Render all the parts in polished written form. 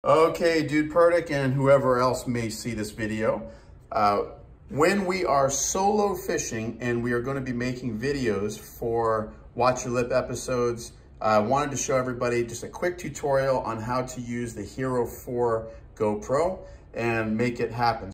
Okay, Dude Purdick and whoever else may see this video. When we are solo fishing and we are going to be making videos for Watch Your Lip episodes, I wanted to show everybody just a quick tutorial on how to use the Hero 4 GoPro and make it happen.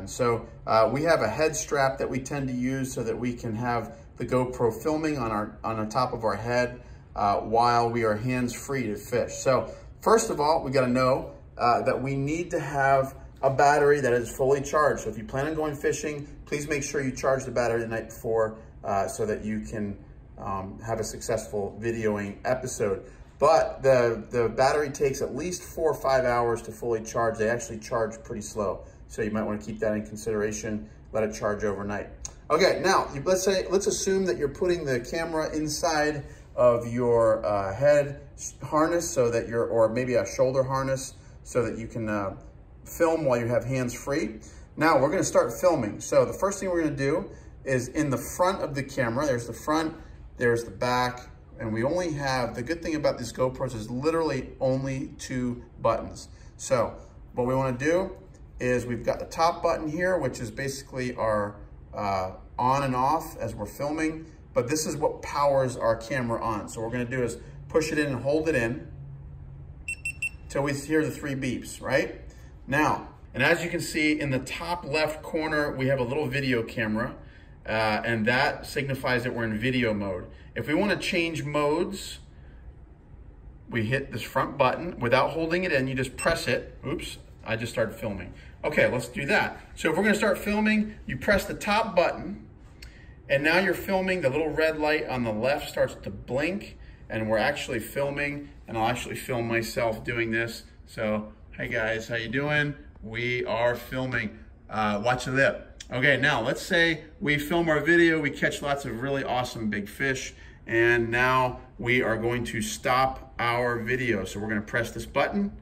So we have a head strap that we tend to use so that we can have the GoPro filming on the top of our head while we are hands-free to fish. So first of all, we got to know that we need to have a battery that is fully charged. So if you plan on going fishing, please make sure you charge the battery the night before so that you can have a successful videoing episode. But the battery takes at least 4 or 5 hours to fully charge. They actually charge pretty slow. So you might want to keep that in consideration, let it charge overnight. Okay, now let's assume that you're putting the camera inside of your head harness so that or maybe a shoulder harness so that you can film while you have hands free. Now we're gonna start filming. So the first thing we're gonna do is in the front of the camera, there's the front, there's the back, and we only have, the good thing about these GoPros is literally only 2 buttons. So what we wanna do is we've got the top button here, which is basically our on and off as we're filming, but this is what powers our camera on. So what we're gonna do is push it in and hold it in till we hear the 3 beeps, right? Now, and as you can see in the top left corner, we have a little video camera, and that signifies that we're in video mode. If we wanna change modes, we hit this front button. Without holding it in, you just press it. Oops, I just started filming. Okay, let's do that. So if we're gonna start filming, you press the top button, and now you're filming. The little red light on the left starts to blink, and we're actually filming, and I'll actually film myself doing this. So, hey guys, how you doing? We are filming. Watch your lip. Okay, now let's say we film our video, we catch lots of really awesome big fish, and now we are going to stop our video. So we're gonna press this button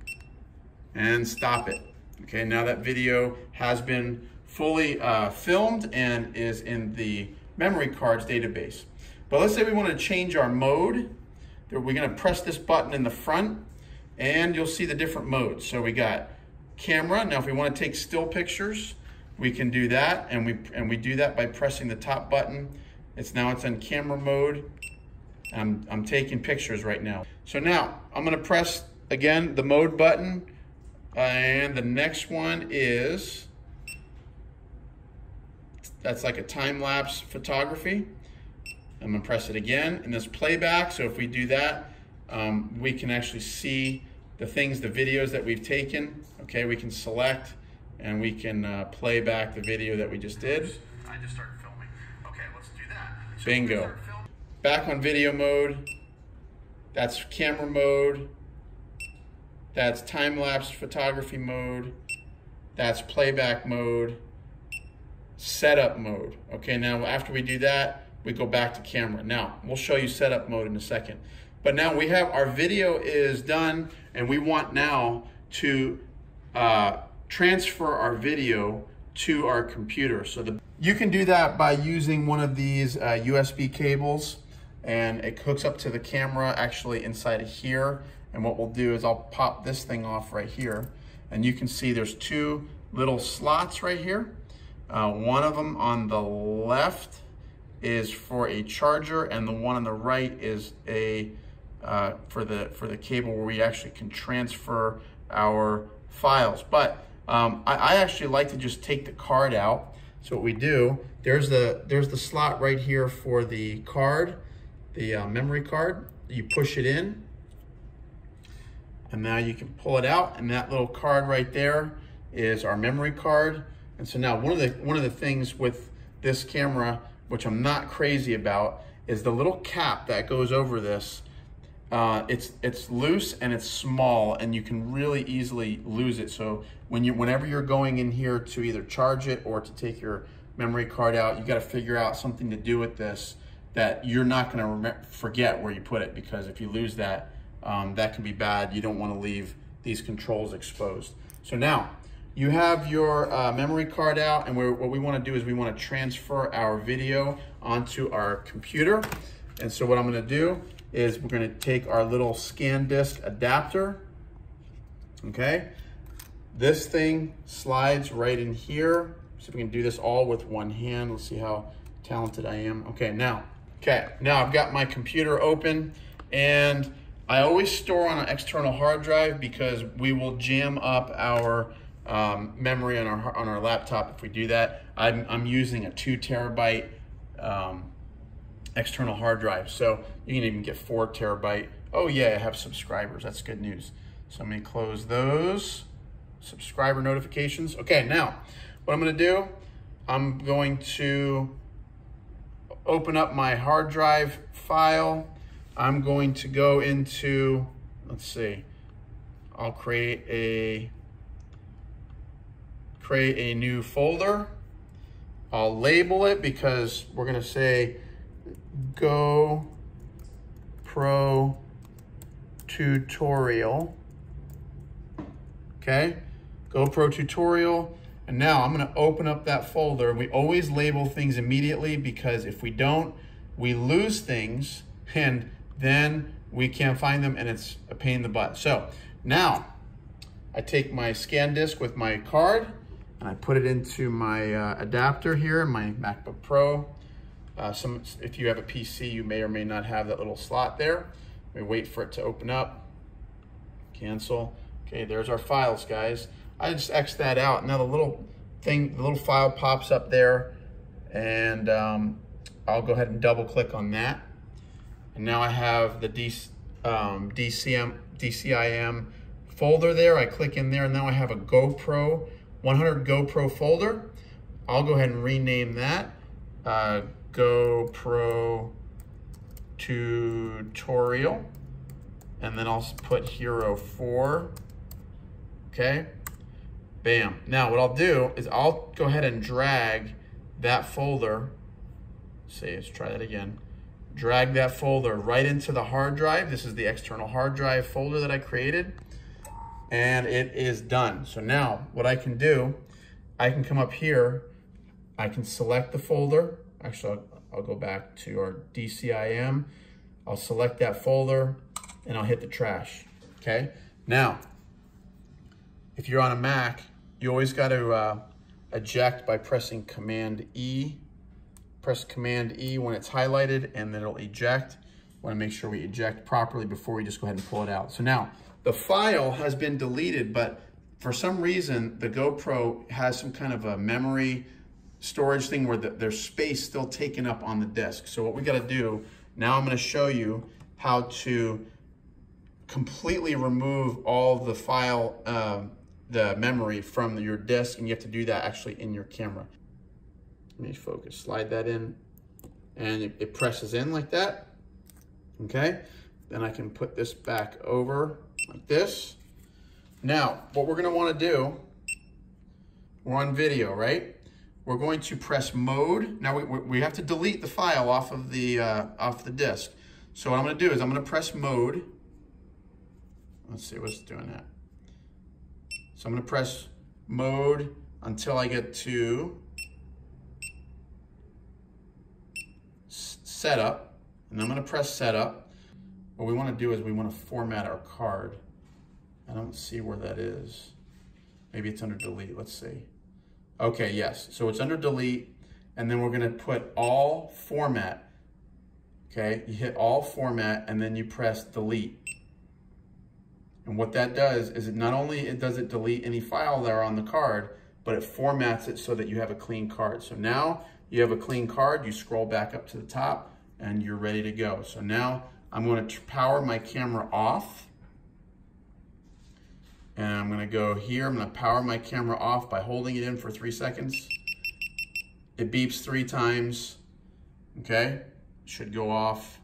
and stop it. Okay, now that video has been fully filmed and is in the memory card's database. But let's say we want to change our mode. We're going to press this button in the front and you'll see the different modes. So we got camera. Now if we want to take still pictures, we can do that, and we do that by pressing the top button. It's in camera mode. I'm taking pictures right now. So now I'm going to press again the mode button. And the next one is, that's like a time-lapse photography. I'm gonna press it again, and this playback. So if we do that, we can actually see the videos that we've taken. Okay, we can select and we can play back the video that we just did. I just started filming. Okay, let's do that. So bingo. Back on video mode. That's camera mode. That's time-lapse photography mode. That's playback mode. Setup mode. Okay, now after we do that, we go back to camera. Now, we'll show you setup mode in a second. But now we have, our video is done, and we want now to transfer our video to our computer. So you can do that by using one of these USB cables, and it hooks up to the camera actually inside of here. And what we'll do is I'll pop this thing off right here, and you can see there's 2 little slots right here. One of them on the left is for a charger, and the one on the right is a for the cable where we actually can transfer our files. But I actually like to just take the card out. So what we do, there's the slot right here for the card, the memory card. You push it in. And now you can pull it out, and that little card right there is our memory card. And so now one of the things with this camera, which I'm not crazy about, is the little cap that goes over this. It's loose and it's small, and you can really easily lose it. So whenever you're going in here to either charge it or to take your memory card out, you got to figure out something to do with this that you're not gonna forget where you put it, because if you lose that, that can be bad. You don't wanna leave these controls exposed. So now, you have your memory card out, and what we wanna do is we wanna transfer our video onto our computer. And so what I'm gonna do is we're gonna take our little ScanDisk adapter, okay? This thing slides right in here. So we can do this all with one hand. Let's see how talented I am. Okay, now I've got my computer open, and I always store on an external hard drive because we will jam up our memory on our laptop if we do that. I'm using a 2 terabyte external hard drive, so you can even get 4 terabyte. Oh yeah, I have subscribers. That's good news. So I'm gonna close those subscriber notifications. Okay, now what I'm gonna do, I'm going to open up my hard drive file. I'm going to go into, let's see, I'll create a new folder. I'll label it because we're gonna say GoPro tutorial. Okay, GoPro tutorial. And now I'm gonna open up that folder. We always label things immediately because if we don't, we lose things and then we can't find them and it's a pain in the butt. So now I take my ScanDisk with my card and I put it into my adapter here, my MacBook Pro. If you have a PC, you may or may not have that little slot there. We wait for it to open up, cancel. Okay, there's our files, guys. I just X that out. Now the little file pops up there, and I'll go ahead and double click on that. And now I have the DCIM folder there. I click in there, and now I have a GoPro, 100 GoPro folder. I'll go ahead and rename that GoPro tutorial, and then I'll put Hero 4. Okay, bam. Now what I'll do is I'll go ahead and drag that folder. Let's try that again. Drag that folder right into the hard drive. This is the external hard drive folder that I created, and it is done. So now what I can do, I can come up here, I can select the folder. Actually, I'll go back to our DCIM. I'll select that folder and I'll hit the trash, okay? Now, if you're on a Mac, you always got to eject by pressing Command E. Press Command E when it's highlighted and then it'll eject. Want to make sure we eject properly before we just go ahead and pull it out. So now the file has been deleted, but for some reason the GoPro has some kind of a memory storage thing where there's space still taken up on the disk. So what we got to do, now I'm going to show you how to completely remove all the file, the memory from your disk, and you have to do that actually in your camera. Let me focus, slide that in, and it presses in like that, okay? Then I can put this back over like this. Now, what we're gonna wanna do, we're on video, right? We're going to press mode. Now we have to delete the file off of the disk. So what I'm gonna do is I'm gonna press mode. Let's see what's doing that. So I'm gonna press mode until I get to setup, and I'm gonna press setup. What we wanna do is we wanna format our card. I don't see where that is. Maybe it's under delete, let's see. Okay, yes, so it's under delete, and then we're gonna put all format, okay? You hit all format, and then you press delete. And what that does is it not only does it delete any file there on the card, but it formats it so that you have a clean card. So now you have a clean card, you scroll back up to the top, and you're ready to go. So now I'm going to power my camera off. And I'm going to go here, I'm going to power my camera off by holding it in for 3 seconds. It beeps 3 times, okay? It should go off.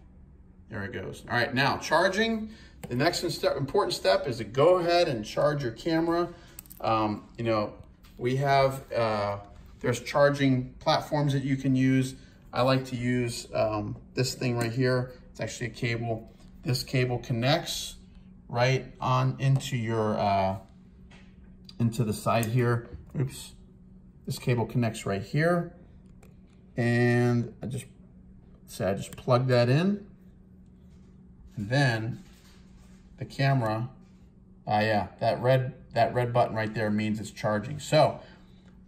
There it goes. All right, now charging. The next important step is to go ahead and charge your camera. You know, we have, there's charging platforms that you can use. I like to use this thing right here. It's actually a cable. This cable connects right on into your, into the side here. Oops. This cable connects right here. And I just plug that in. And then the camera, yeah, that red button right there means it's charging. So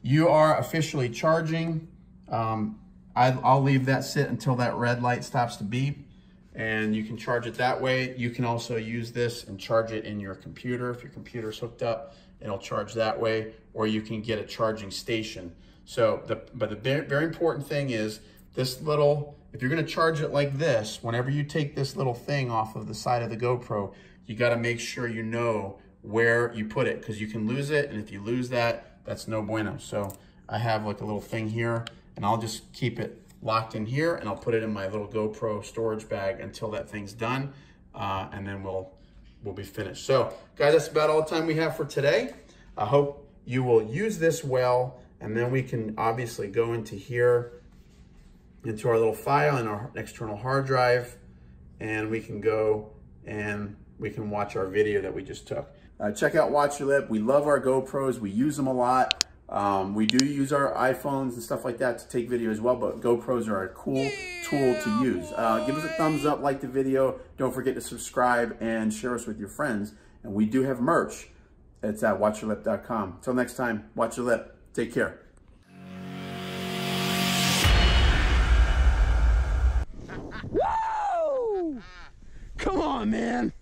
you are officially charging. I'll leave that sit until that red light stops to beep, and you can charge it that way. You can also use this and charge it in your computer. If your computer's hooked up, it'll charge that way, or you can get a charging station. So, but the very important thing is this little, if you're gonna charge it like this, whenever you take this little thing off of the side of the GoPro, you gotta make sure you know where you put it, because you can lose it, and if you lose that, that's no bueno. So I have like a little thing here, and I'll just keep it locked in here, and I'll put it in my little GoPro storage bag until that thing's done, and then we'll be finished. So guys, that's about all the time we have for today. I hope you will use this well, and then we can obviously go into here, into our little file in our external hard drive, and we can go and we can watch our video that we just took. Check out Watch Your Lip. We love our GoPros. We use them a lot. We do use our iPhones and stuff like that to take video as well, but GoPros are a cool tool to use. Give us a thumbs up, like the video. Don't forget to subscribe and share us with your friends. And we do have merch. It's at watchyourlip.com. Until next time, watch your lip. Take care. Whoa! Come on, man.